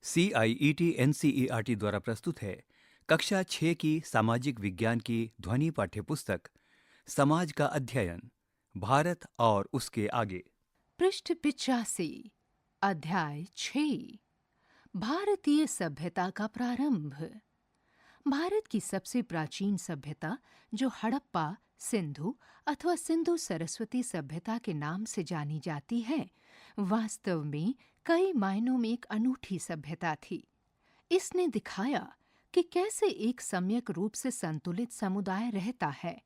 CIET NCERT द्वारा प्रस्तुत है कक्षा 6 की सामाजिक विज्ञान की ध्वनि पाठ्यपुस्तक समाज का अध्ययन, भारत और उसके आगे। पृष्ठ 85 अध्याय 6 भारतीय सभ्यता का प्रारंभ। भारत की सबसे प्राचीन सभ्यता जो हड़प्पा, सिंधु अथवा सिंधु सरस्वती सभ्यता के नाम से जानी जाती है, वास्तव में कई मायनों में एक अनूठी सभ्यता थी। इसने दिखाया कि कैसे एक सम्यक रूप से संतुलित समुदाय रहता है,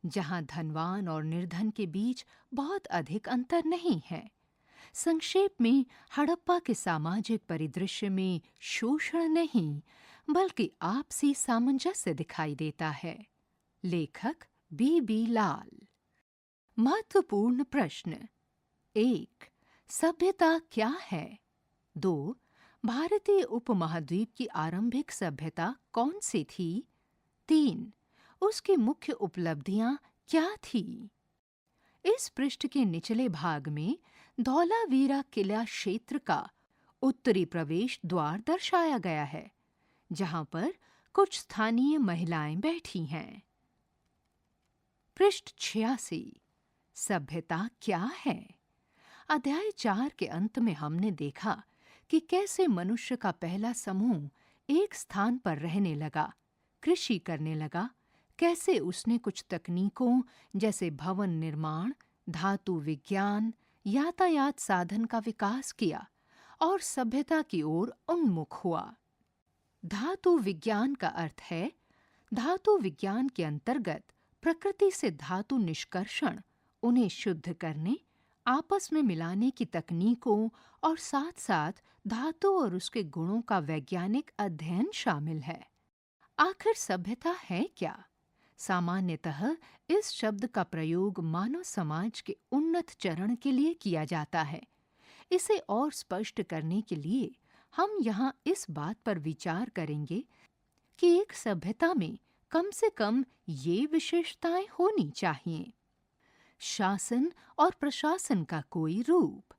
जहां धनवान और निर्धन के बीच बहुत अधिक अंतर नहीं है। संक्षेप में, हड़प्पा के सामाजिक परिदृश्य में शोषण नहीं, बल्कि आपसी सामंजस्य दिखाई देता है। लेखक बी लाल। महत्वपूर्ण प्रश्न। 1. सभ्यता क्या है? 2. भारतीय उपमहाद्वीप की आरंभिक सभ्यता कौन सी थी? 3. उसकी मुख्य उपलब्धियां क्या थी? इस पृष्ठ के निचले भाग में धौलावीरा किला क्षेत्र का उत्तरी प्रवेश द्वार दर्शाया गया है, जहां पर कुछ स्थानीय महिलाएं बैठी हैं। पृष्ठ 86 सभ्यता क्या है? अध्याय 4 के अंत में हमने देखा कि कैसे मनुष्य का पहला समूह एक स्थान पर रहने लगा, कृषि करने लगा, कैसे उसने कुछ तकनीकों जैसे भवन निर्माण, धातु विज्ञान, यातायात साधन का विकास किया और सभ्यता की ओर उन्मुख हुआ। धातु विज्ञान का अर्थ है धातु विज्ञान के अंतर्गत प्रकृति से धातु निष्कर्षण, उन्हें शुद्ध करने, आपस में मिलाने की तकनीकों और साथ-साथ धातु और उसके गुणों का वैज्ञानिक अध्ययन शामिल है। आखिर सभ्यता है क्या? सामान्यतः इस शब्द का प्रयोग मानव समाज के उन्नत चरण के लिए किया जाता है। इसे और स्पष्ट करने के लिए हम यहाँ इस बात पर विचार करेंगे कि एक सभ्यता में कम से कम ये विशेषताएं होनी चाहिए। शासन और प्रशासन का कोई रूप,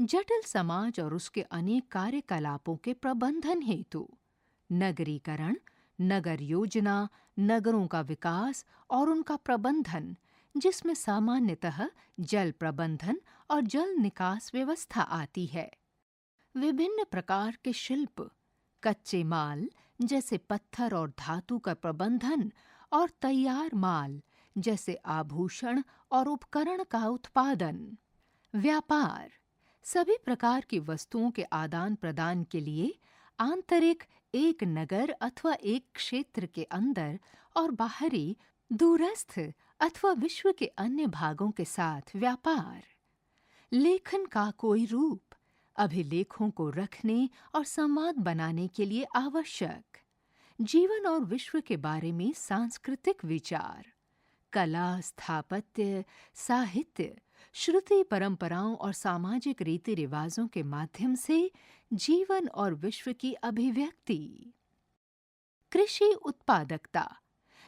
जटिल समाज और उसके अनेक कार्यकलापों के प्रबंधन हेतु, नगरीकरण, नगर योजना, नगरों का विकास और उनका प्रबंधन, जिसमें सामान्यतः जल प्रबंधन और जल निकास व्यवस्था आती है। विभिन्न प्रकार के शिल्प, कच्चे माल जैसे पत्थर और धातु का प्रबंधन और तैयार माल जैसे आभूषण और उपकरण का उत्पादन। व्यापार, सभी प्रकार की वस्तुओं के आदान प्रदान के लिए आंतरिक एक नगर अथवा एक क्षेत्र के अंदर और बाहरी दूरस्थ अथवा विश्व के अन्य भागों के साथ व्यापार। लेखन का कोई रूप, अभिलेखों को रखने और संवाद बनाने के लिए आवश्यक। जीवन और विश्व के बारे में सांस्कृतिक विचार, कला, स्थापत्य, साहित्य, श्रुति परंपराओं और सामाजिक रीति रिवाजों के माध्यम से जीवन और विश्व की अभिव्यक्ति। कृषि उत्पादकता,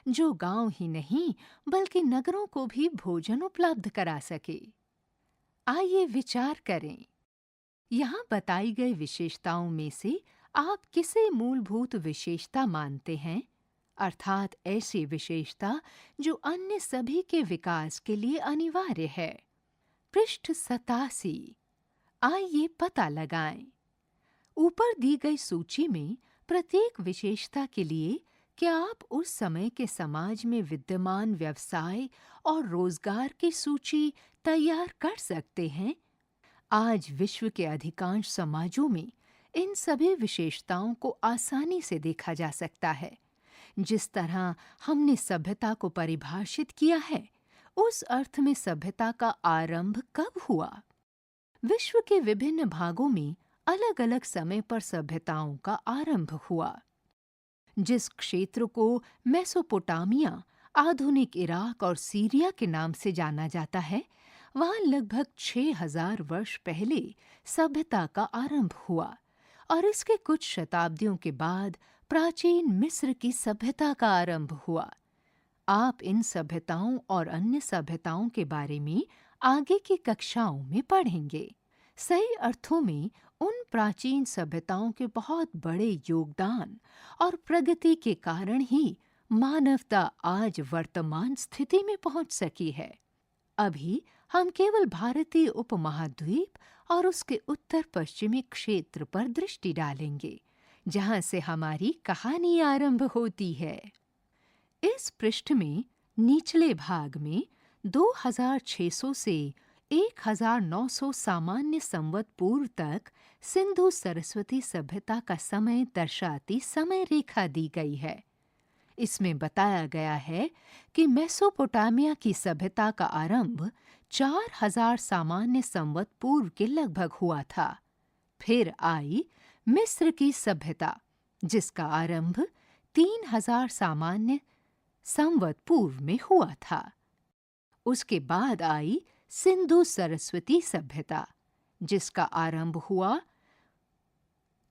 जो गांव ही नहीं बल्कि नगरों को भी भोजन उपलब्ध करा सके। आइए विचार करें। यहाँ बताई गई विशेषताओं में से आप किसे मूलभूत विशेषता मानते हैं, अर्थात ऐसी विशेषता जो अन्य सभी के विकास के लिए अनिवार्य है। पृष्ठ 87 आइए पता लगाएं। ऊपर दी गई सूची में प्रत्येक विशेषता के लिए क्या आप उस समय के समाज में विद्यमान व्यवसाय और रोजगार की सूची तैयार कर सकते हैं? आज विश्व के अधिकांश समाजों में इन सभी विशेषताओं को आसानी से देखा जा सकता है। जिस तरह हमने सभ्यता को परिभाषित किया है, उस अर्थ में सभ्यता का आरंभ कब हुआ? विश्व के विभिन्न भागों में अलग-अलग समय पर सभ्यताओं का आरंभ हुआ। जिस क्षेत्र को मेसोपोटामिया, आधुनिक इराक और सीरिया के नाम से जाना जाता है, वहां लगभग 6000 वर्ष पहले सभ्यता का आरंभ हुआ और इसके कुछ शताब्दियों के बाद प्राचीन मिस्र की सभ्यता का आरंभ हुआ। आप इन सभ्यताओं और अन्य सभ्यताओं के बारे में आगे की कक्षाओं में पढ़ेंगे। सही अर्थों में उन प्राचीन सभ्यताओं के बहुत बड़े योगदान और प्रगति के कारण ही मानवता आज वर्तमान स्थिति में पहुंच सकी है। अभी हम केवल भारतीय उपमहाद्वीप और उसके उत्तर पश्चिमी क्षेत्र पर दृष्टि डालेंगे, जहां से हमारी कहानी आरंभ होती है। इस पृष्ठ में निचले भाग में 2600 से 1900 सामान्य संवत पूर्व तक सिंधु सरस्वती सभ्यता का समय दर्शाती समय रेखा दी गई है। इसमें बताया गया है कि मेसोपोटामिया की सभ्यता का आरंभ 4000 सामान्य संवत पूर्व के लगभग हुआ था। फिर आई मिस्र की सभ्यता, जिसका आरंभ 3000 सामान्य संवत पूर्व में हुआ था। उसके बाद आई सिंधु सरस्वती सभ्यता, जिसका आरंभ हुआ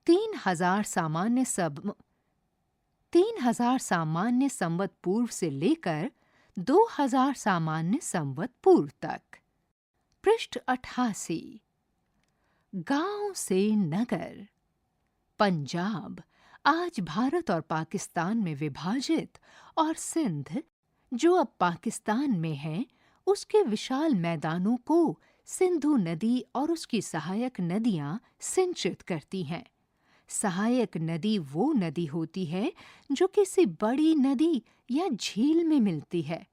3000 सामान्य संवत पूर्व से लेकर 2000 सामान्य संवत पूर्व तक। पृष्ठ 88। गांव से नगर। पंजाब आज भारत और पाकिस्तान में विभाजित और सिंध, जो अब पाकिस्तान में है, उसके विशाल मैदानों को सिंधु नदी और उसकी सहायक नदियां सिंचित करती हैं। सहायक नदी वो नदी होती है जो किसी बड़ी नदी या झील में मिलती है।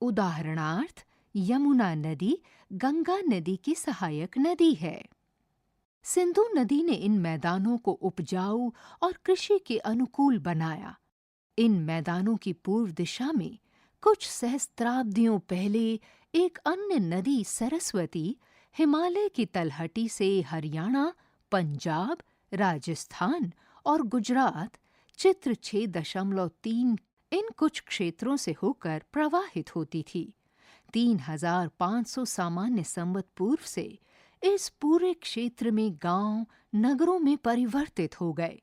उदाहरणार्थ, यमुना नदी गंगा नदी की सहायक नदी है। सिंधु नदी ने इन मैदानों को उपजाऊ और कृषि के अनुकूल बनाया। इन मैदानों की पूर्व दिशा में कुछ सहस्त्राब्दियों पहले एक अन्य नदी सरस्वती हिमालय की तलहटी से हरियाणा, पंजाब, राजस्थान और गुजरात चित्र 6.3 इन कुछ क्षेत्रों से होकर प्रवाहित होती थी। 3500 सामान्य संवत पूर्व से इस पूरे क्षेत्र में गांव नगरों में परिवर्तित हो गए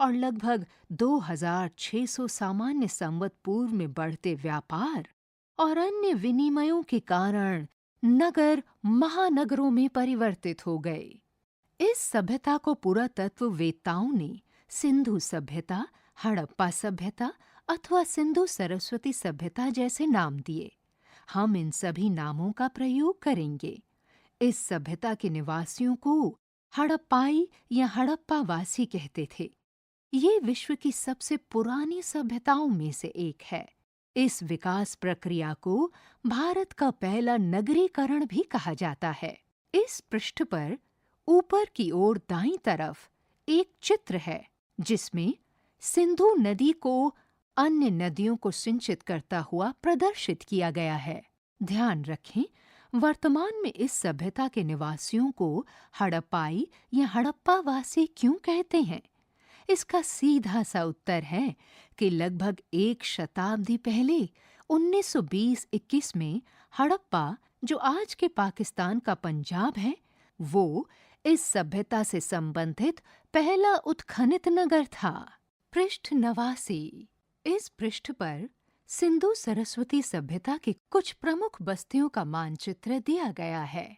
और लगभग 2600 सामान्य संवत पूर्व में बढ़ते व्यापार और अन्य विनिमयों के कारण नगर महानगरों में परिवर्तित हो गए। इस सभ्यता को पुरातत्ववेत्ताओं ने सिंधु सभ्यता, हड़प्पा सभ्यता अथवा सिंधु सरस्वती सभ्यता जैसे नाम दिए। हम इन सभी नामों का प्रयोग करेंगे। इस सभ्यता के निवासियों को हड़प्पाई या हड़प्पावासी कहते थे। ये विश्व की सबसे पुरानी सभ्यताओं में से एक है। इस विकास प्रक्रिया को भारत का पहला नगरीकरण भी कहा जाता है। इस पृष्ठ पर ऊपर की ओर दाईं तरफ एक चित्र है, जिसमें सिंधु नदी को अन्य नदियों को सिंचित करता हुआ प्रदर्शित किया गया है। ध्यान रखें, वर्तमान में इस सभ्यता के निवासियों को हड़प्पाई या हड़प्पावासी क्यों कहते हैं? इसका सीधा सा उत्तर है कि लगभग एक शताब्दी पहले 1920-21 में हड़प्पा, जो आज के पाकिस्तान का पंजाब है, वो इस सभ्यता से संबंधित पहला उत्खनित नगर था। पृष्ठ 89। इस पृष्ठ पर सिंधु सरस्वती सभ्यता की कुछ प्रमुख बस्तियों का मानचित्र दिया गया है।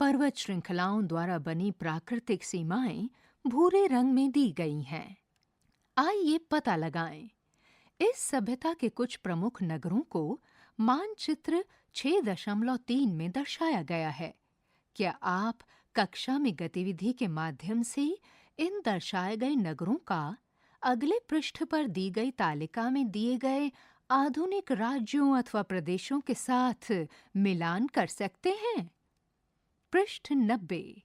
पर्वत श्रृंखलाओं द्वारा बनी प्राकृतिक सीमाएं भूरे रंग में दी गई हैं। आइए पता लगाएं। इस सभ्यता के कुछ प्रमुख नगरों को मानचित्र 6.3 में दर्शाया गया है। क्या आप कक्षा में गतिविधि के माध्यम से इन दर्शाए गए नगरों का अगले पृष्ठ पर दी गई तालिका में दिए गए आधुनिक राज्यों अथवा प्रदेशों के साथ मिलान कर सकते हैं? पृष्ठ 90।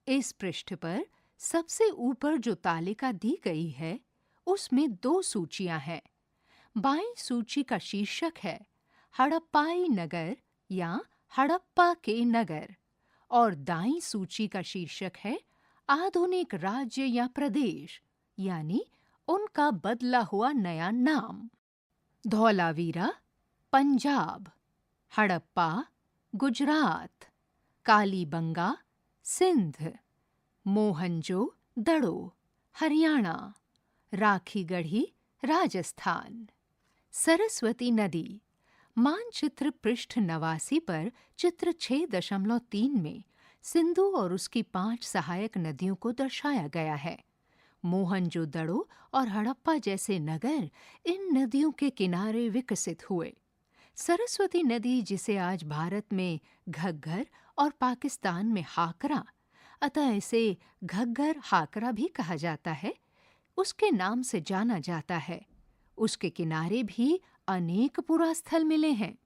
इस पृष्ठ पर सबसे ऊपर जो तालिका दी गई है, उसमें 2 सूचियां हैं। बाईं सूची का शीर्षक है हड़प्पाई नगर या हड़प्पा के नगर और दाईं सूची का शीर्षक है आधुनिक राज्य या प्रदेश, यानी उनका बदला हुआ नया नाम। धौलावीरा पंजाब, हड़प्पा गुजरात, कालीबंगा सिंध, मोहनजो दड़ो हरियाणा, राखीगढ़ी राजस्थान। सरस्वती नदी मानचित्र पृष्ठ 89 पर चित्र 6.3 में सिंधु और उसकी 5 सहायक नदियों को दर्शाया गया है। मोहनजोदड़ो और हड़प्पा जैसे नगर इन नदियों के किनारे विकसित हुए। सरस्वती नदी, जिसे आज भारत में घग्गर और पाकिस्तान में हाकरा, अतः इसे घग्गर हाकरा भी कहा जाता है, उसके नाम से जाना जाता है। उसके किनारे भी अनेक पुरास्थल मिले हैं।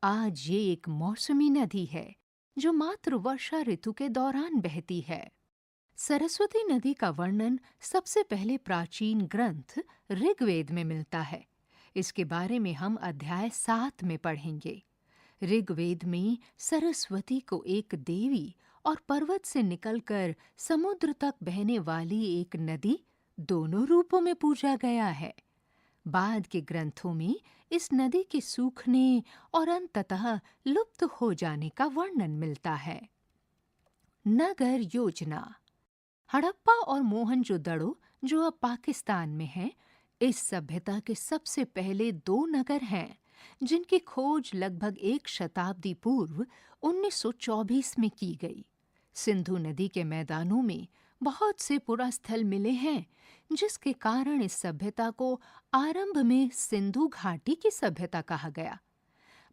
आज ये एक मौसमी नदी है जो मात्र वर्षा ऋतु के दौरान बहती है। सरस्वती नदी का वर्णन सबसे पहले प्राचीन ग्रंथ ऋग्वेद में मिलता है। इसके बारे में हम अध्याय 7 में पढ़ेंगे। ऋग्वेद में सरस्वती को एक देवी और पर्वत से निकलकर समुद्र तक बहने वाली एक नदी, दोनों रूपों में पूजा गया है। बाद के ग्रंथों में इस नदी के सूखने और अंततः लुप्त हो जाने का वर्णन मिलता है। नगर योजना। हड़प्पा और मोहनजोदड़ो, जो अब पाकिस्तान में है, इस सभ्यता के सबसे पहले 2 नगर हैं जिनकी खोज लगभग 1 शताब्दी पूर्व 1924 में की गई। सिंधु नदी के मैदानों में बहुत से पुरास्थल मिले हैं, जिसके कारण इस सभ्यता को आरंभ में सिंधु घाटी की सभ्यता कहा गया।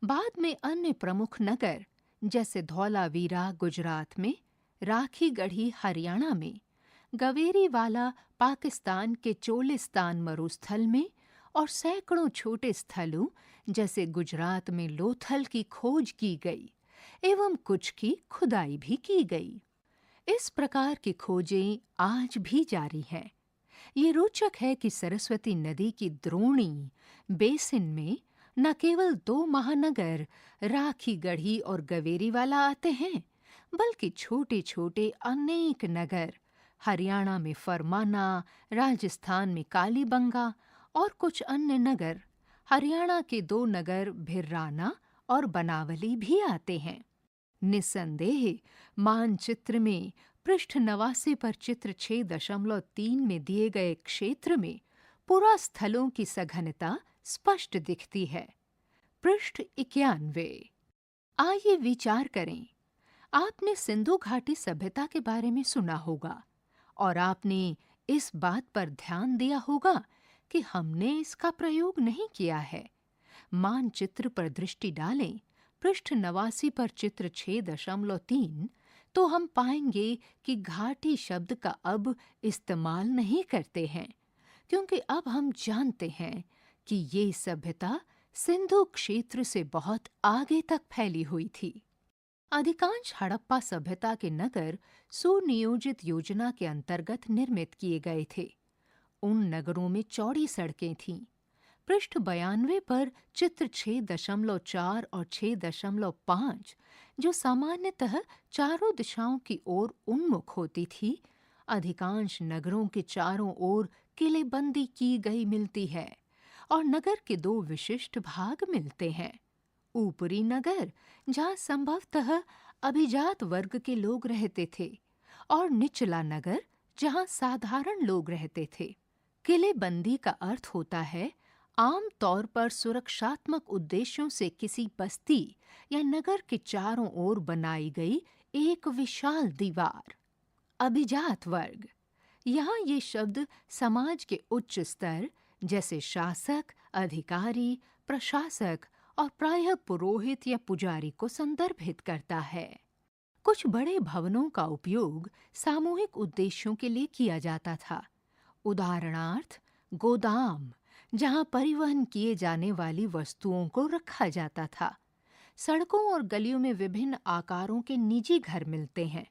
बाद में अन्य प्रमुख नगर जैसे धौलावीरा गुजरात में, राखीगढ़ी हरियाणा में, गवेरीवाला पाकिस्तान के चोलिस्तान मरुस्थल में और सैकड़ों छोटे स्थलों जैसे गुजरात में लोथल की खोज की गई एवं कुछ की खुदाई भी की गई। इस प्रकार की खोजें आज भी जारी हैं। ये रोचक है कि सरस्वती नदी की द्रोणी बेसिन में न केवल 2 महानगर राखीगढ़ी और गवेरीवाला आते हैं, बल्कि छोटे-छोटे अनेक नगर हरियाणा में फरमाना, राजस्थान में कालीबंगा और कुछ अन्य नगर, हरियाणा के 2 नगर भिर्राना और बनावली भी आते हैं। निस्संदेह मानचित्र में पृष्ठ 89 पर चित्र 6.3 में दिए गए क्षेत्र में पुरास्थलों की सघनता स्पष्ट दिखती है। पृष्ठ 91। आइए विचार करें। आपने सिंधु घाटी सभ्यता के बारे में सुना होगा और आपने इस बात पर ध्यान दिया होगा कि हमने इसका प्रयोग नहीं किया है। मानचित्र पर दृष्टि डालें, पृष्ठ 89 पर चित्र 6.3, तो हम पाएंगे कि घाटी शब्द का अब इस्तेमाल नहीं करते हैं, क्योंकि अब हम जानते हैं कि ये सभ्यता सिंधु क्षेत्र से बहुत आगे तक फैली हुई थी। अधिकांश हड़प्पा सभ्यता के नगर सुनियोजित योजना के अंतर्गत निर्मित किए गए थे। उन नगरों में चौड़ी सड़कें थीं। पृष्ठ 92 पर चित्र 6.4 और 6.5, जो सामान्यतः चारों दिशाओं की ओर उन्मुख होती थी, अधिकांश नगरों के चारों ओर किलेबंदी की गई मिलती है और नगर के 2 विशिष्ट भाग मिलते हैं। ऊपरी नगर, जहाँ संभवतः अभिजात वर्ग के लोग रहते थे, और निचला नगर, जहाँ साधारण लोग रहते थे। किलेबंदी का अर्थ होता है आम तौर पर सुरक्षात्मक उद्देश्यों से किसी बस्ती या नगर के चारों ओर बनाई गई एक विशाल दीवार। अभिजात वर्ग, यहाँ ये शब्द समाज के उच्च स्तर जैसे शासक, अधिकारी, प्रशासक और प्रायः पुरोहित या पुजारी को संदर्भित करता है। कुछ बड़े भवनों का उपयोग सामूहिक उद्देश्यों के लिए किया जाता था। उदाहरणार्थ, गोदाम, जहाँ परिवहन किए जाने वाली वस्तुओं को रखा जाता था। सड़कों और गलियों में विभिन्न आकारों के निजी घर मिलते हैं।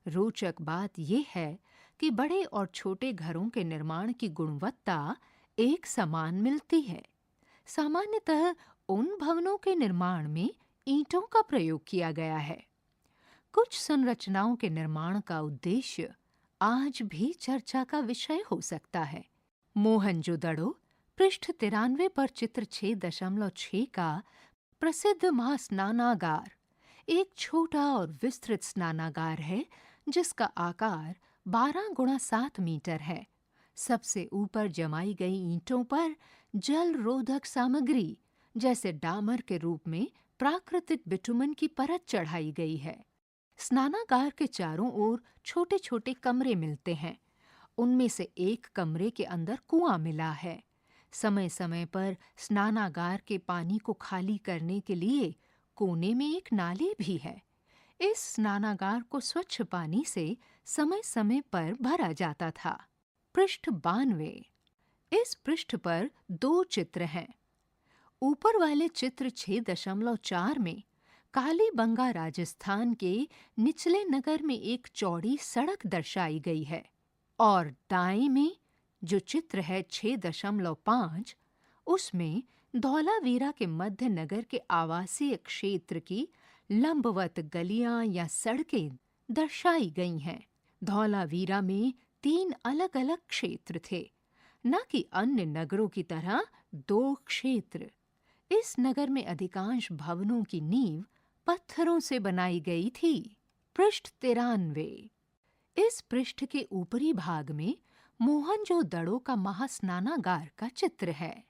रोचक बात यह है कि बड़े और छोटे घरों के निर्माण की गुणवत्ता एक समान मिलती है। सामान्यतः उन भवनों के निर्माण में ईंटों का प्रयोग किया गया है। कुछ संरचनाओं के निर्माण का उद्देश्य आज भी चर्चा का विषय हो सकता है। मोहनजोदड़ो, पृष्ठ 93 पर चित्र 6.6 का प्रसिद्ध महास्नानागार एक छोटा और विस्तृत स्नानागार है, जिसका आकार 12x7 मीटर है। सबसे ऊपर जमाई गई ईंटों पर जल रोधक सामग्री जैसे डामर के रूप में प्राकृतिक बिटुमन की परत चढ़ाई गई है। स्नानागार के चारों ओर छोटे छोटे कमरे मिलते हैं। उनमें से एक कमरे के अंदर कुआं मिला है। समय समय पर स्नानागार के पानी को खाली करने के लिए कोने में एक नाली भी है। इस स्नानागार को स्वच्छ पानी से समय समय पर भरा जाता था। पृष्ठ 92। इस पृष्ठ पर दो चित्र हैं। ऊपर वाले चित्र 6.4 में कालीबंगा राजस्थान के निचले नगर में एक चौड़ी सड़क दर्शाई गई है, और दाएं में जो चित्र है 6.5, उसमें धौलावीरा के मध्य नगर के आवासीय क्षेत्र की लंबवत गलियां या सड़कें दर्शाई गई हैं। धौलावीरा में 3 अलग-अलग क्षेत्र थे, न कि अन्य नगरों की तरह 2 क्षेत्र। इस नगर में अधिकांश भवनों की नींव पत्थरों से बनाई गई थी। पृष्ठ 93। इस पृष्ठ के ऊपरी भाग में मोहनजोदड़ो का महास्नानागार का चित्र है।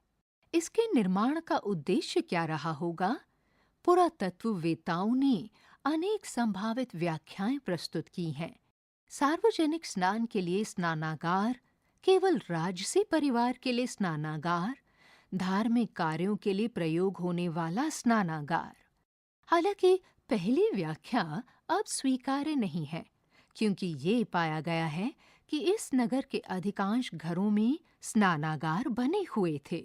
इसके निर्माण का उद्देश्य क्या रहा होगा? पुरातत्ववेत्ताओं ने अनेक संभावित व्याख्याएं प्रस्तुत की हैं। सार्वजनिक स्नान के लिए स्नानागार, केवल राजसी परिवार के लिए स्नानागार, धार्मिक कार्यों के लिए प्रयोग होने वाला स्नानागार। हालांकि पहली व्याख्या अब स्वीकार्य नहीं है, क्योंकि ये पाया गया है कि इस नगर के अधिकांश घरों में स्नानागार बने हुए थे।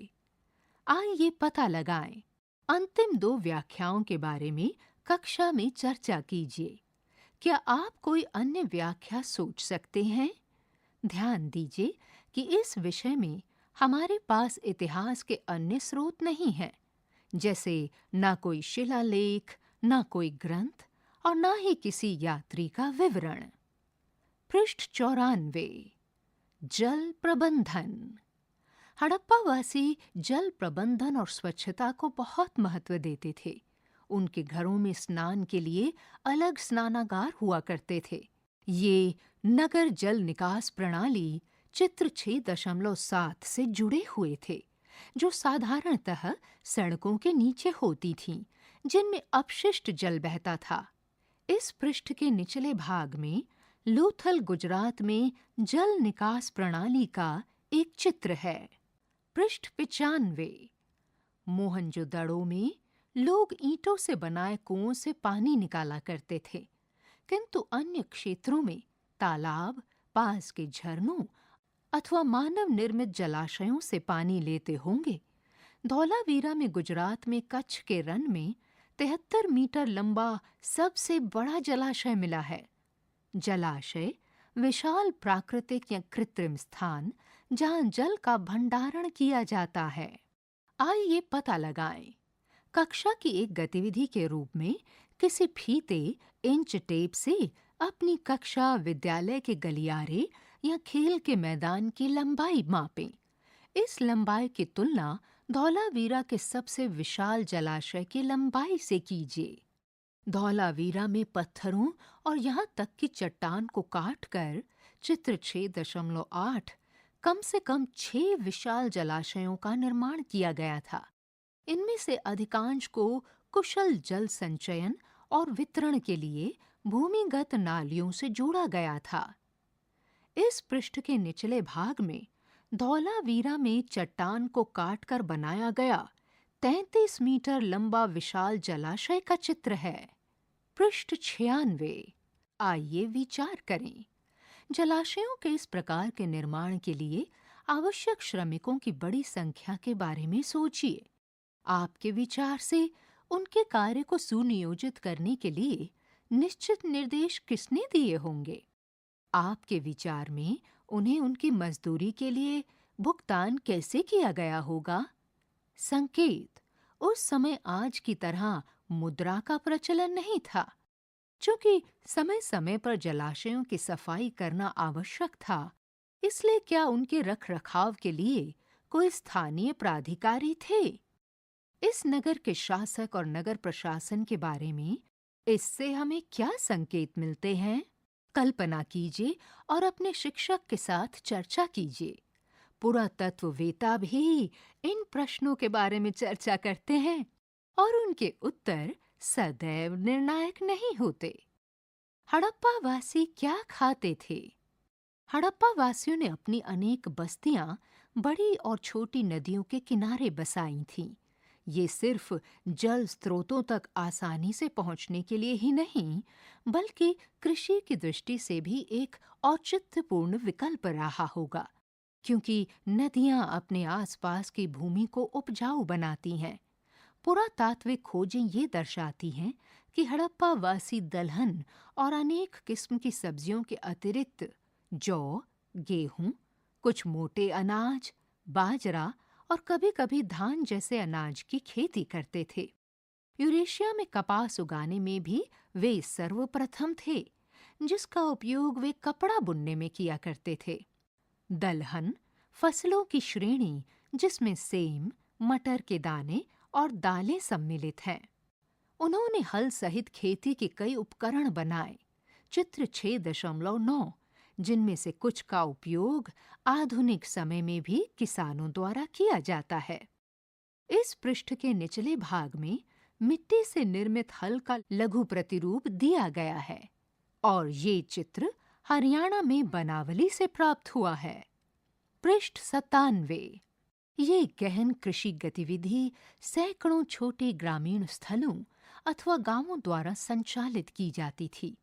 आइए पता लगाएं। अंतिम 2 व्याख्याओं के बारे में कक्षा में चर्चा कीजिए। क्या आप कोई अन्य व्याख्या सोच सकते हैं? ध्यान दीजिए कि इस विषय में हमारे पास इतिहास के अन्य स्रोत नहीं हैं, जैसे न कोई शिलालेख, न कोई ग्रंथ और न ही किसी यात्री का विवरण। पृष्ठ 94। जल प्रबंधन। हड़प्पावासी जल प्रबंधन और स्वच्छता को बहुत महत्व देते थे। उनके घरों में स्नान के लिए अलग स्नानागार हुआ करते थे। ये नगर जल निकास प्रणाली चित्र 6.7 से जुड़े हुए थे, जो साधारणतः सड़कों के नीचे होती थीं, जिनमें अपशिष्ट जल बहता था। इस पृष्ठ के निचले भाग में लोथल, गुजरात में जल निकास प्रणाली का एक चित्र है। पृष्ठ 95। मोहनजोदड़ो में लोग ईंटों से बनाए कुओं से पानी निकाला करते थे, किंतु अन्य क्षेत्रों में तालाब, पास के झरनों अथवा मानव निर्मित जलाशयों से पानी लेते होंगे। धौलावीरा में गुजरात में कच्छ के रन में 73 मीटर लंबा सबसे बड़ा जलाशय मिला है। जलाशय विशाल प्राकृतिक या कृत्रिम स्थान जहां जल का भंडारण किया जाता है। आइए पता लगाएं। कक्षा की एक गतिविधि के रूप में किसी फीते, इंच टेप से अपनी कक्षा, विद्यालय के गलियारे या खेल के मैदान की लंबाई मापें। इस लंबाई की तुलना धौलावीरा के सबसे विशाल जलाशय की लंबाई से कीजिए। धौलावीरा में पत्थरों और यहाँ तक कि चट्टान को काटकर चित्र 6.8 कम से कम 6 विशाल जलाशयों का निर्माण किया गया था। इनमें से अधिकांश को कुशल जल संचयन और वितरण के लिए भूमिगत नालियों से जोड़ा गया था। इस पृष्ठ के निचले भाग में धौलावीरा में चट्टान को काटकर बनाया गया 33 मीटर लंबा विशाल जलाशय का चित्र है। पृष्ठ 96। आइए विचार करें। जलाशयों के इस प्रकार के निर्माण के लिए आवश्यक श्रमिकों की बड़ी संख्या के बारे में सोचिए। आपके विचार से उनके कार्य को सुनियोजित करने के लिए निश्चित निर्देश किसने दिए होंगे? आपके विचार में उन्हें उनकी मजदूरी के लिए भुगतान कैसे किया गया होगा? संकेत: उस समय आज की तरह मुद्रा का प्रचलन नहीं था। चूंकि समय समय पर जलाशयों की सफाई करना आवश्यक था, इसलिए क्या उनके रखरखाव के लिए कोई स्थानीय प्राधिकारी थे? इस नगर के शासक और नगर प्रशासन के बारे में इससे हमें क्या संकेत मिलते हैं? कल्पना कीजिए और अपने शिक्षक के साथ चर्चा कीजिए। पुरातत्ववेत्ता भी इन प्रश्नों के बारे में चर्चा करते हैं और उनके उत्तर सदैव निर्णायक नहीं होते। हड़प्पा वासी क्या खाते थे? हड़प्पा वासियों ने अपनी अनेक बस्तियां बड़ी और छोटी नदियों के किनारे बसाई थीं। ये सिर्फ जल स्रोतों तक आसानी से पहुंचने के लिए ही नहीं, बल्कि कृषि की दृष्टि से भी एक औचित्यपूर्ण विकल्प रहा होगा, क्योंकि नदियां अपने आसपास की भूमि को उपजाऊ बनाती हैं। पुरातात्विक खोजें ये दर्शाती हैं कि हड़प्पा वासी दलहन और अनेक किस्म की सब्जियों के अतिरिक्त जौ, गेहूं, कुछ मोटे अनाज, बाजरा और कभी-कभी धान जैसे अनाज की खेती करते थे। यूरेशिया में कपास उगाने में भी वे सर्वप्रथम थे, जिसका उपयोग वे कपड़ा बुनने में किया करते थे। दलहन फसलों की श्रेणी जिसमें सेम, मटर के दाने और दालें सम्मिलित हैं। उन्होंने हल सहित खेती के कई उपकरण बनाए, चित्र 6.9, जिनमें से कुछ का उपयोग आधुनिक समय में भी किसानों द्वारा किया जाता है। इस पृष्ठ के निचले भाग में मिट्टी से निर्मित हल का लघु प्रतिरूप दिया गया है और ये चित्र हरियाणा में बनावली से प्राप्त हुआ है। पृष्ठ 97। ये गहन कृषि गतिविधि सैकड़ों छोटे ग्रामीण स्थलों अथवा गांवों द्वारा संचालित की जाती थी।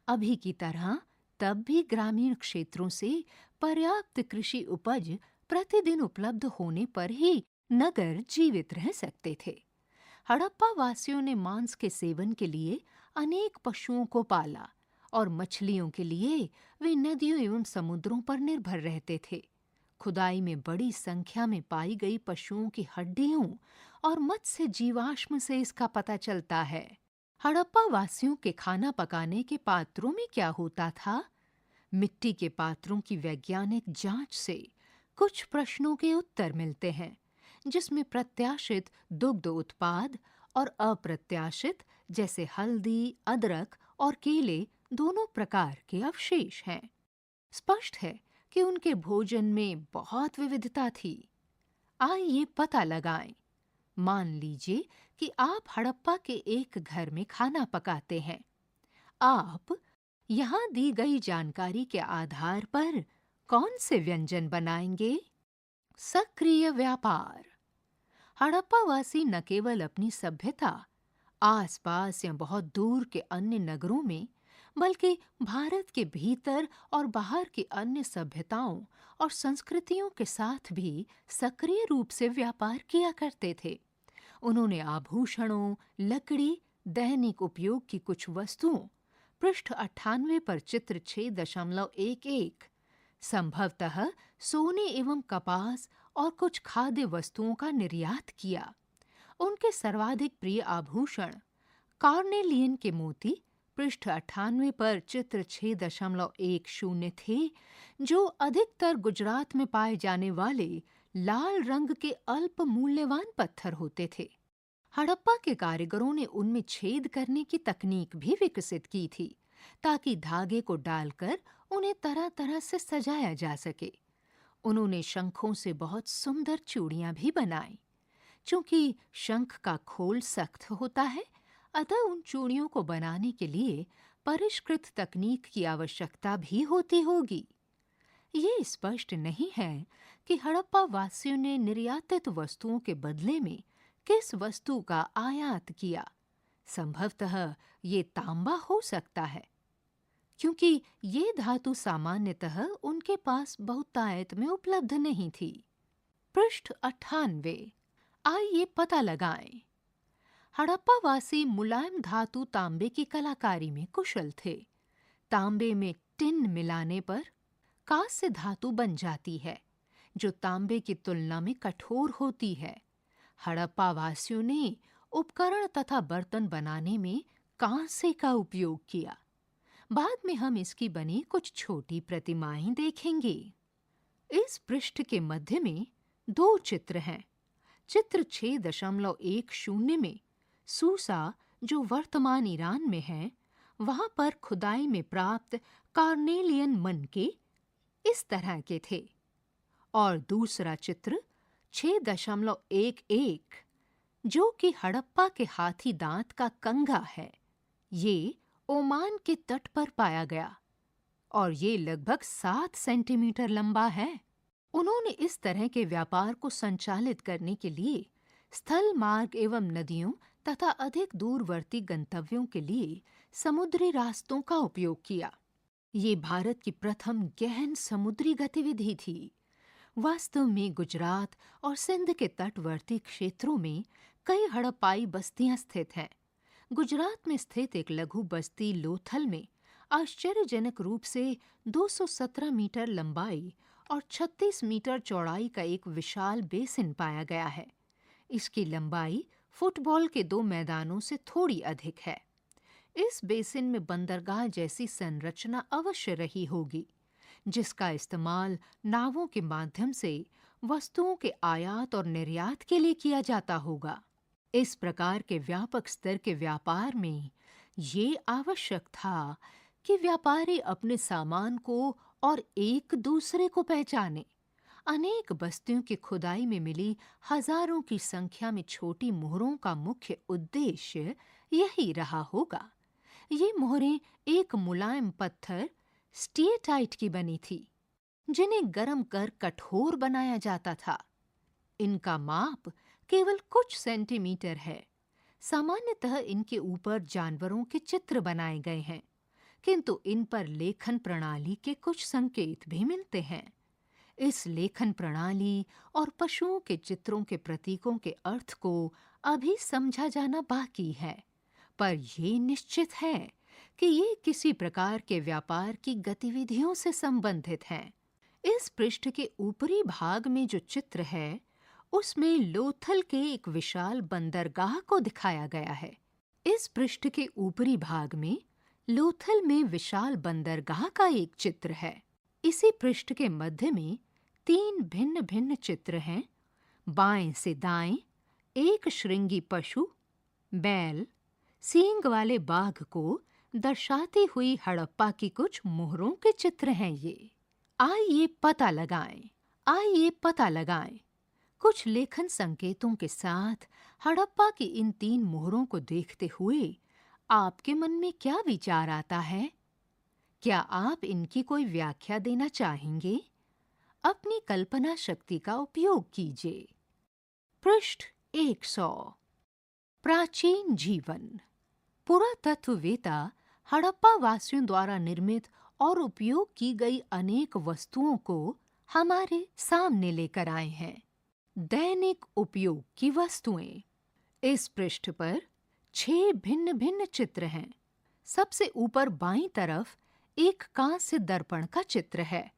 अभी की तरह तब भी ग्रामीण क्षेत्रों से पर्याप्त कृषि उपज प्रतिदिन उपलब्ध होने पर ही नगर जीवित रह सकते थे। हड़प्पा वासियों ने मांस के सेवन के लिए अनेक पशुओं को पाला और मछलियों के लिए वे नदियों एवं समुद्रों पर निर्भर रहते थे। खुदाई में बड़ी संख्या में पाई गई पशुओं की हड्डियों और मत्स्य जीवाश्म से इसका पता चलता है। हड़प्पा वासियों के खाना पकाने के पात्रों में क्या होता था? मिट्टी के पात्रों की वैज्ञानिक जांच से कुछ प्रश्नों के उत्तर मिलते हैं, जिसमें प्रत्याशित दुग्ध उत्पाद और अप्रत्याशित जैसे हल्दी, अदरक और केले दोनों प्रकार के अवशेष हैं। स्पष्ट है कि उनके भोजन में बहुत विविधता थी। आइए पता लगाएं। मान लीजिए कि आप हड़प्पा के एक घर में खाना पकाते हैं। आप यहाँ दी गई जानकारी के आधार पर कौन से व्यंजन बनाएंगे? सक्रिय व्यापार। हड़प्पावासी न केवल अपनी सभ्यता आसपास या बहुत दूर के अन्य नगरों में, बल्कि भारत के भीतर और बाहर की अन्य सभ्यताओं और संस्कृतियों के साथ भी सक्रिय रूप से व्यापार किया करते थे। उन्होंने आभूषणों, लकड़ी, दैनिक उपयोग की कुछ वस्तुओं, पृष्ठ 98 पर चित्र 6.11, संभवतः सोने एवं कपास और कुछ खाद्य वस्तुओं का निर्यात किया। उनके सर्वाधिक प्रिय आभूषण कार्नेलियन के मोती, पृष्ठ 98 पर चित्र 6.10 थे, जो अधिकतर गुजरात में पाए जाने वाले लाल रंग के अल्प मूल्यवान पत्थर होते थे। हड़प्पा के कारीगरों ने उनमें छेद करने की तकनीक भी विकसित की थी, ताकि धागे को डालकर उन्हें तरह तरह से सजाया जा सके। उन्होंने शंखों से बहुत सुंदर चूड़ियां भी बनाई। चूंकि शंख का खोल सख्त होता है, अतः उन चूड़ियों को बनाने के लिए परिष्कृत तकनीक की आवश्यकता भी होती होगी। ये स्पष्ट नहीं है कि हड़प्पा वासियों ने निर्यातित वस्तुओं के बदले में किस वस्तु का आयात किया। संभवतः ये तांबा हो सकता है, क्योंकि ये धातु सामान्यतः उनके पास बहुतायत में उपलब्ध नहीं थी। पृष्ठ 98। आइए पता लगाएं। हड़प्पावासी मुलायम धातु तांबे की कलाकारी में कुशल थे। तांबे में टिन मिलाने पर कांस्य धातु बन जाती है, जो तांबे की तुलना में कठोर होती है। हड़प्पावासियों ने उपकरण तथा बर्तन बनाने में कांसे का उपयोग किया। बाद में हम इसकी बनी कुछ छोटी प्रतिमाएं देखेंगे। इस पृष्ठ के मध्य में दो चित्र हैं। चित्र 6.10 में सूसा, जो वर्तमान ईरान में है, वहां पर खुदाई में प्राप्त कार्नेलियन मनके इस तरह के थे, और दूसरा चित्र 6.11 जो कि हड़प्पा के हाथी दांत का कंघा है, ये ओमान के तट पर पाया गया और ये लगभग 7 सेंटीमीटर लंबा है। उन्होंने इस तरह के व्यापार को संचालित करने के लिए स्थल मार्ग एवं नदियों तथा अधिक दूरवर्ती गंतव्यों के लिए समुद्री रास्तों का उपयोग किया। ये भारत की प्रथम गहन समुद्री गतिविधि थी। वास्तव में गुजरात और सिंध के तटवर्ती क्षेत्रों में कई हड़प्पाई बस्तियां स्थित हैं। गुजरात में स्थित एक लघु बस्ती लोथल में आश्चर्यजनक रूप से 217 मीटर लंबाई और 36 मीटर चौड़ाई का एक विशाल बेसिन पाया गया है। इसकी लंबाई फुटबॉल के 2 मैदानों से थोड़ी अधिक है। इस बेसिन में बंदरगाह जैसी संरचना अवश्य रही होगी, जिसका इस्तेमाल नावों के माध्यम से वस्तुओं के आयात और निर्यात के लिए किया जाता होगा। इस प्रकार के व्यापक स्तर के व्यापार में ये आवश्यक था कि व्यापारी अपने सामान को और एक दूसरे को पहचाने। अनेक बस्तियों की खुदाई में मिली हजारों की संख्या में छोटी मोहरों का मुख्य उद्देश्य यही रहा होगा। ये मोहरें एक मुलायम पत्थर स्टीएटाइट की बनी थी, जिन्हें गर्म कर कठोर बनाया जाता था। इनका माप केवल कुछ सेंटीमीटर है। सामान्यतः इनके ऊपर जानवरों के चित्र बनाए गए हैं, किंतु इन पर लेखन प्रणाली के कुछ संकेत भी मिलते हैं। इस लेखन प्रणाली और पशुओं के चित्रों के प्रतीकों के अर्थ को अभी समझा जाना बाकी है, पर यह निश्चित है कि ये किसी प्रकार के व्यापार की गतिविधियों से संबंधित हैं। इस पृष्ठ के ऊपरी भाग में जो चित्र है, उसमें लोथल के एक विशाल बंदरगाह को दिखाया गया है। इस पृष्ठ के ऊपरी भाग में लोथल में विशाल बंदरगाह का एक चित्र है। इसी पृष्ठ के मध्य में 3 भिन्न-भिन्न चित्र हैं। बाएं से दाएं एक श्रृंगी पशु, बैल, सींग वाले बाघ को दर्शाती हुई हड़प्पा की कुछ मोहरों के चित्र हैं ये। आइए पता लगाएं। कुछ लेखन संकेतों के साथ हड़प्पा की इन 3 मोहरों को देखते हुए आपके मन में क्या विचार आता है? क्या आप इनकी कोई व्याख्या देना चाहेंगे? अपनी कल्पना शक्ति का उपयोग कीजिए। पृष्ठ 100। प्राचीन जीवन। पुरातत्ववेत्ता हड़प्पा वासियों द्वारा निर्मित और उपयोग की गई अनेक वस्तुओं को हमारे सामने लेकर आए हैं। दैनिक उपयोग की वस्तुएं। इस पृष्ठ पर 6 भिन्न-भिन्न चित्र हैं। सबसे ऊपर बाईं तरफ एक कांस्य दर्पण का चित्र है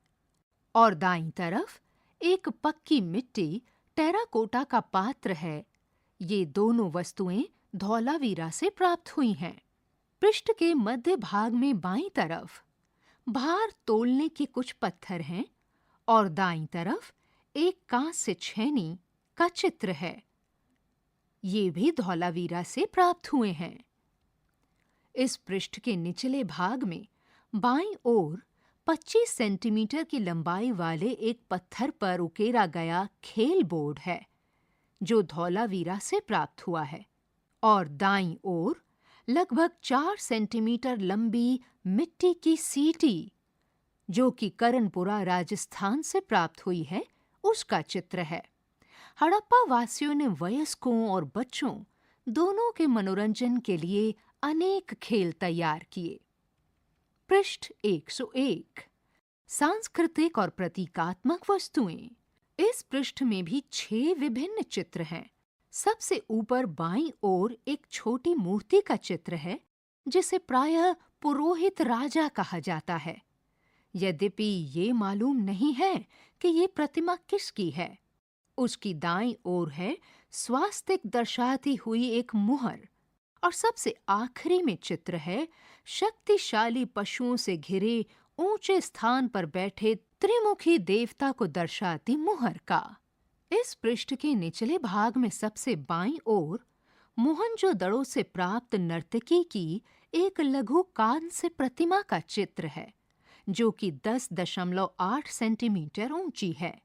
और दाईं तरफ एक पक्की मिट्टी टेराकोटा का पात्र है। ये दोनों वस्तुएं धौलावीरा से प्राप्त हुई हैं। पृष्ठ के मध्य भाग में बाईं तरफ भार तोलने के कुछ पत्थर हैं और दाईं तरफ एक कांस्य छेनी का चित्र है। ये भी धौलावीरा से प्राप्त हुए हैं। इस पृष्ठ के निचले भाग में बाईं ओर 25 सेंटीमीटर की लंबाई वाले एक पत्थर पर उकेरा गया खेल बोर्ड है, जो धौलावीरा से प्राप्त हुआ है, और दाईं ओर लगभग 4 सेंटीमीटर लंबी मिट्टी की सीटी, जो कि करनपुरा राजस्थान से प्राप्त हुई है, उसका चित्र है। हड़प्पा वासियों ने वयस्कों और बच्चों दोनों के मनोरंजन के लिए अनेक खेल तैयार किए। पृष्ठ 101। सांस्कृतिक और प्रतीकात्मक वस्तुएं। इस पृष्ठ में भी 6 विभिन्न चित्र हैं। सबसे ऊपर बाईं ओर एक छोटी मूर्ति का चित्र है, जिसे प्रायः पुरोहित राजा कहा जाता है। यद्यपि ये मालूम नहीं है कि ये प्रतिमा किसकी है। उसकी दाईं ओर है स्वास्तिक दर्शाती हुई एक मुहर, और सबसे आखिरी में चित्र है शक्तिशाली पशुओं से घिरे ऊंचे स्थान पर बैठे त्रिमुखी देवता को दर्शाती मुहर का। इस पृष्ठ के निचले भाग में सबसे बाईं ओर मोहनजोदड़ो से प्राप्त नर्तकी की एक लघु कांस्य प्रतिमा का चित्र है, जो कि 10.8 सेंटीमीटर ऊंची है।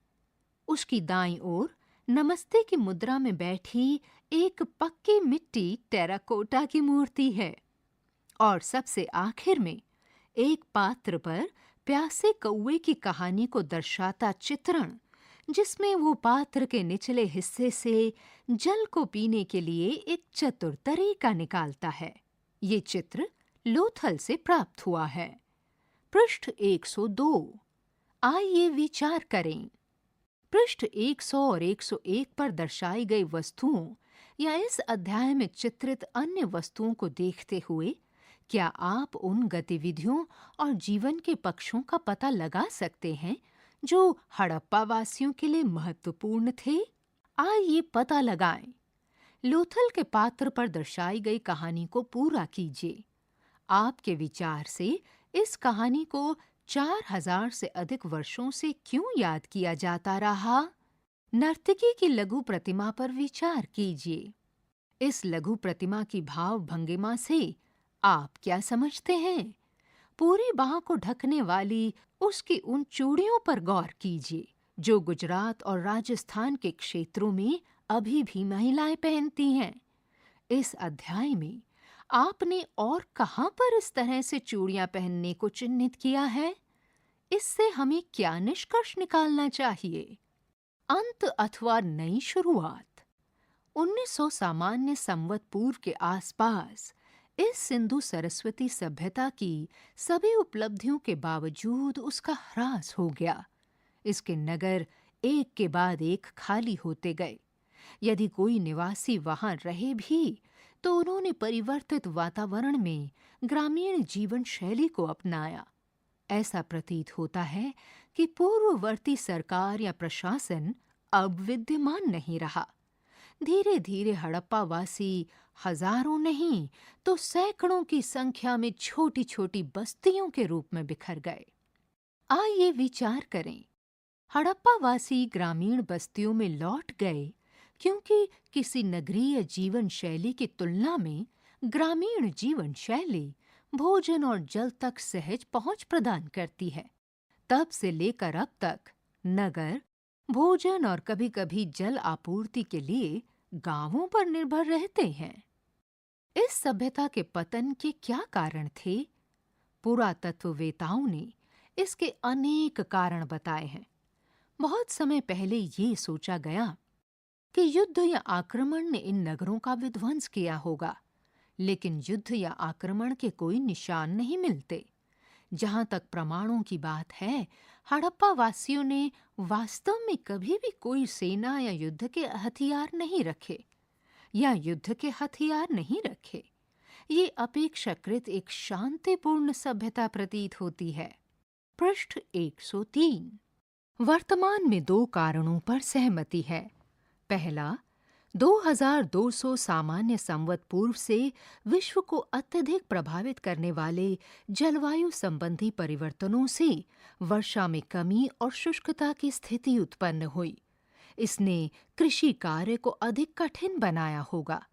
उसकी दाईं ओर नमस्ते की मुद्रा में बैठी एक पक्की मिट्टी टेराकोटा की मूर्ति है। और सबसे आखिर में एक पात्र पर प्यासे कौवे की कहानी को दर्शाता चित्रण, जिसमें वो पात्र के निचले हिस्से से जल को पीने के लिए एक चतुर तरीका निकालता है। ये चित्र लोथल से प्राप्त हुआ है। पृष्ठ 102। आइए विचार करें। पृष्ठ 100 और 101 पर दर्शाई गई वस्तुओं या इस अध्याय में चित्रित अन्य वस्तुओं को देखते हुए क्या आप उन गतिविधियों और जीवन के पक्षों का पता लगा सकते हैं जो हड़प्पा वासियों के लिए महत्वपूर्ण थे? आइए पता लगाएं। लोथल के पात्र पर दर्शाई गई कहानी को पूरा कीजिए। आपके विचार से इस कहानी को 4000 से अधिक वर्षों से क्यों याद किया जाता रहा? नर्तकी की लघु प्रतिमा पर विचार कीजिए। इस लघु प्रतिमा की भाव भंगिमा से आप क्या समझते हैं? पूरी बाह को ढकने वाली उसकी उन चूड़ियों पर गौर कीजिए जो गुजरात और राजस्थान के क्षेत्रों में अभी भी महिलाएं पहनती हैं। इस अध्याय में आपने और कहां पर इस तरह से चूड़ियां पहनने को चिन्हित किया है? इससे हमें क्या निष्कर्ष निकालना चाहिए? अंत अथवा नई शुरुआत। 1900 सामान्य संवत पूर्व के आसपास इस सिंधु सरस्वती सभ्यता की सभी उपलब्धियों के बावजूद उसका ह्रास हो गया। इसके नगर एक के बाद एक खाली होते गए। यदि कोई निवासी वहां रहे भी तो उन्होंने परिवर्तित वातावरण में ग्रामीण जीवन शैली को अपनाया। ऐसा प्रतीत होता है कि पूर्ववर्ती सरकार या प्रशासन अब विद्यमान नहीं रहा। धीरे धीरे हड़प्पावासी हजारों नहीं तो सैकड़ों की संख्या में छोटी छोटी बस्तियों के रूप में बिखर गए। आइए विचार करें। हड़प्पावासी ग्रामीण बस्तियों में लौट गए क्योंकि किसी नगरीय जीवन शैली की तुलना में ग्रामीण जीवन शैली भोजन और जल तक सहज पहुंच प्रदान करती है। तब से लेकर अब तक नगर भोजन और कभी-कभी जल आपूर्ति के लिए गांवों पर निर्भर रहते हैं। इस सभ्यता के पतन के क्या कारण थे? पुरातत्ववेताओं ने इसके अनेक कारण बताए हैं। बहुत समय पहले ये सोचा गया कि युद्ध या आक्रमण ने इन नगरों का विध्वंस किया होगा, लेकिन युद्ध या आक्रमण के कोई निशान नहीं मिलते। जहां तक प्रमाणों की बात है, हड़प्पा वासियों ने वास्तव में कभी भी कोई सेना या युद्ध के हथियार नहीं रखे या युद्ध के हथियार नहीं रखे। ये अपेक्षाकृत एक शांतिपूर्ण सभ्यता प्रतीत होती है। पृष्ठ 103। वर्तमान में 2 कारणों पर सहमति है। पहला, 2200 सामान्य संवत पूर्व से विश्व को अत्यधिक प्रभावित करने वाले जलवायु संबंधी परिवर्तनों से वर्षा में कमी और शुष्कता की स्थिति उत्पन्न हुई। इसने कृषि कार्य को अधिक कठिन बनाया होगा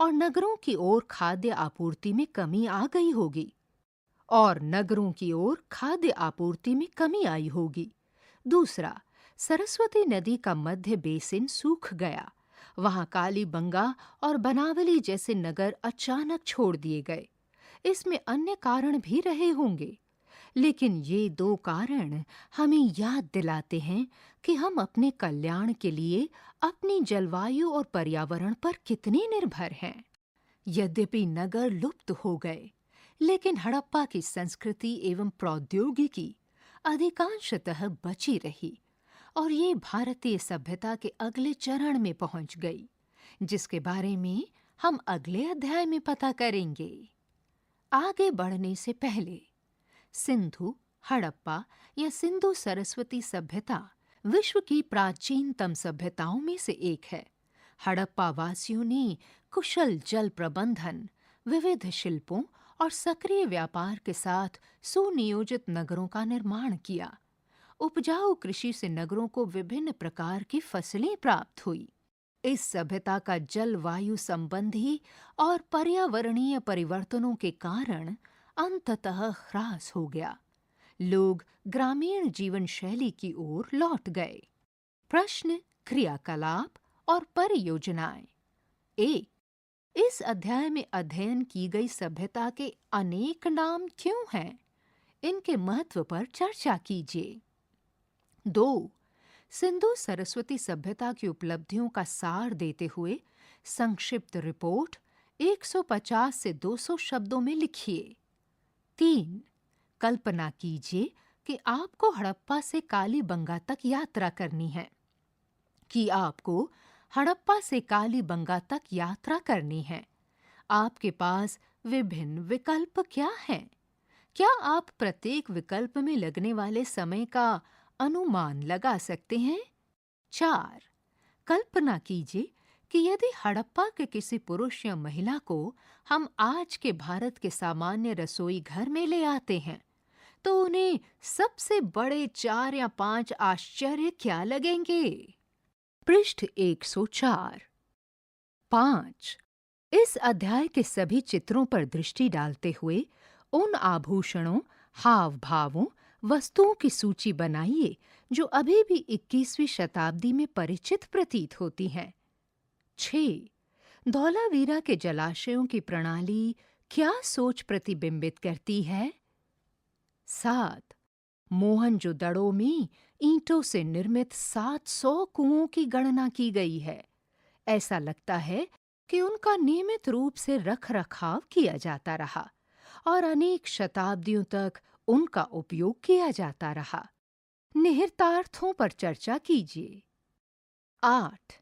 और नगरों की ओर खाद्य आपूर्ति में कमी आई होगी। दूसरा, सरस्वती नदी का मध्य बेसिन सूख गया। वहां कालीबंगा और बनावली जैसे नगर अचानक छोड़ दिए गए। इसमें अन्य कारण भी रहे होंगे, लेकिन ये 2 कारण हमें याद दिलाते हैं कि हम अपने कल्याण के लिए अपनी जलवायु और पर्यावरण पर कितने निर्भर हैं। यद्यपि नगर लुप्त हो गए, लेकिन हड़प्पा की संस्कृति एवं प्रौद्योगिकी अधिकांशतः बची रही और ये भारतीय सभ्यता के अगले चरण में पहुंच गई, जिसके बारे में हम अगले अध्याय में पता करेंगे। आगे बढ़ने से पहले, सिंधु, हड़प्पा या सिंधु सरस्वती सभ्यता विश्व की प्राचीनतम सभ्यताओं में से एक है। हड़प्पा वासियों ने कुशल जल प्रबंधन, विविध शिल्पों और सक्रिय व्यापार के साथ सुनियोजित नगरों का निर्माण किया। उपजाऊ कृषि से नगरों को विभिन्न प्रकार की फसलें प्राप्त हुई। इस सभ्यता का जलवायु संबंधी और पर्यावरणीय परिवर्तनों के कारण अंततः ह्रास हो गया। लोग ग्रामीण जीवन शैली की ओर लौट गए। प्रश्न, क्रियाकलाप और परियोजनाएं। 1. इस अध्याय में अध्ययन की गई सभ्यता के अनेक नाम क्यों हैं? इनके महत्व पर चर्चा कीजिए। 2. सिंधु सरस्वती सभ्यता की उपलब्धियों का सार देते हुए संक्षिप्त रिपोर्ट 150 से 200 शब्दों में लिखिए। 3. कल्पना कीजिए कि आपको हड़प्पा से कालीबंगा तक यात्रा करनी है। आपके पास विभिन्न विकल्प क्या हैं? क्या आप प्रत्येक विकल्प में लगने वाले समय का अनुमान लगा सकते हैं? 4. कल्पना कीजिए कि यदि हड़प्पा के किसी पुरुष या महिला को हम आज के भारत के सामान्य रसोई घर में ले आते हैं, तो उन्हें सबसे बड़े 4 या 5 आश्चर्य क्या लगेंगे? पृष्ठ 104। 5. इस अध्याय के सभी चित्रों पर दृष्टि डालते हुए उन आभूषणों, हाव भावों, वस्तुओं की सूची बनाइए जो अभी भी 21वीं शताब्दी में परिचित प्रतीत होती हैं। 6. धौलावीरा के जलाशयों की प्रणाली क्या सोच प्रतिबिंबित करती है? 7. मोहनजोदड़ो में ईंटों से निर्मित 700 कुओं की गणना की गई है। ऐसा लगता है कि उनका नियमित रूप से रख-रखाव किया जाता रहा और अनेक शताब्दियों तक उनका उपयोग किया जाता रहा। निहितार्थों पर चर्चा कीजिए। 8.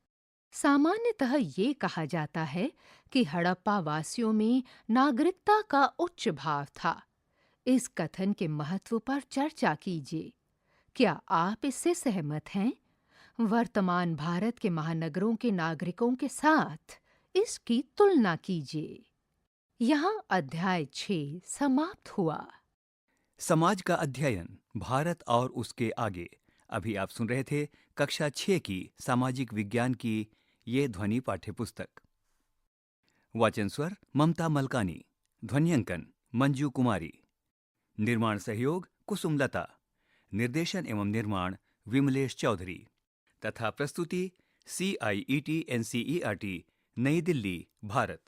सामान्यतः ये कहा जाता है कि हड़प्पा वासियों में नागरिकता का उच्च भाव था। इस कथन के महत्व पर चर्चा कीजिए। क्या आप इससे सहमत हैं? वर्तमान भारत के महानगरों के नागरिकों के साथ इसकी तुलना कीजिए। यहाँ अध्याय 6 समाप्त हुआ। समाज का अध्ययन, भारत और उसके आगे। अभी आप सुन रहे थे कक्षा 6 की सामाजिक विज्ञान की ये ध्वनि पाठ्यपुस्तक। वाचन स्वर ममता मलकानी, ध्वन्यांकन मंजू कुमारी, निर्माण सहयोग कुसुमलता, निर्देशन एवं निर्माण विमलेश चौधरी तथा प्रस्तुति CIET NCERT नई दिल्ली, भारत।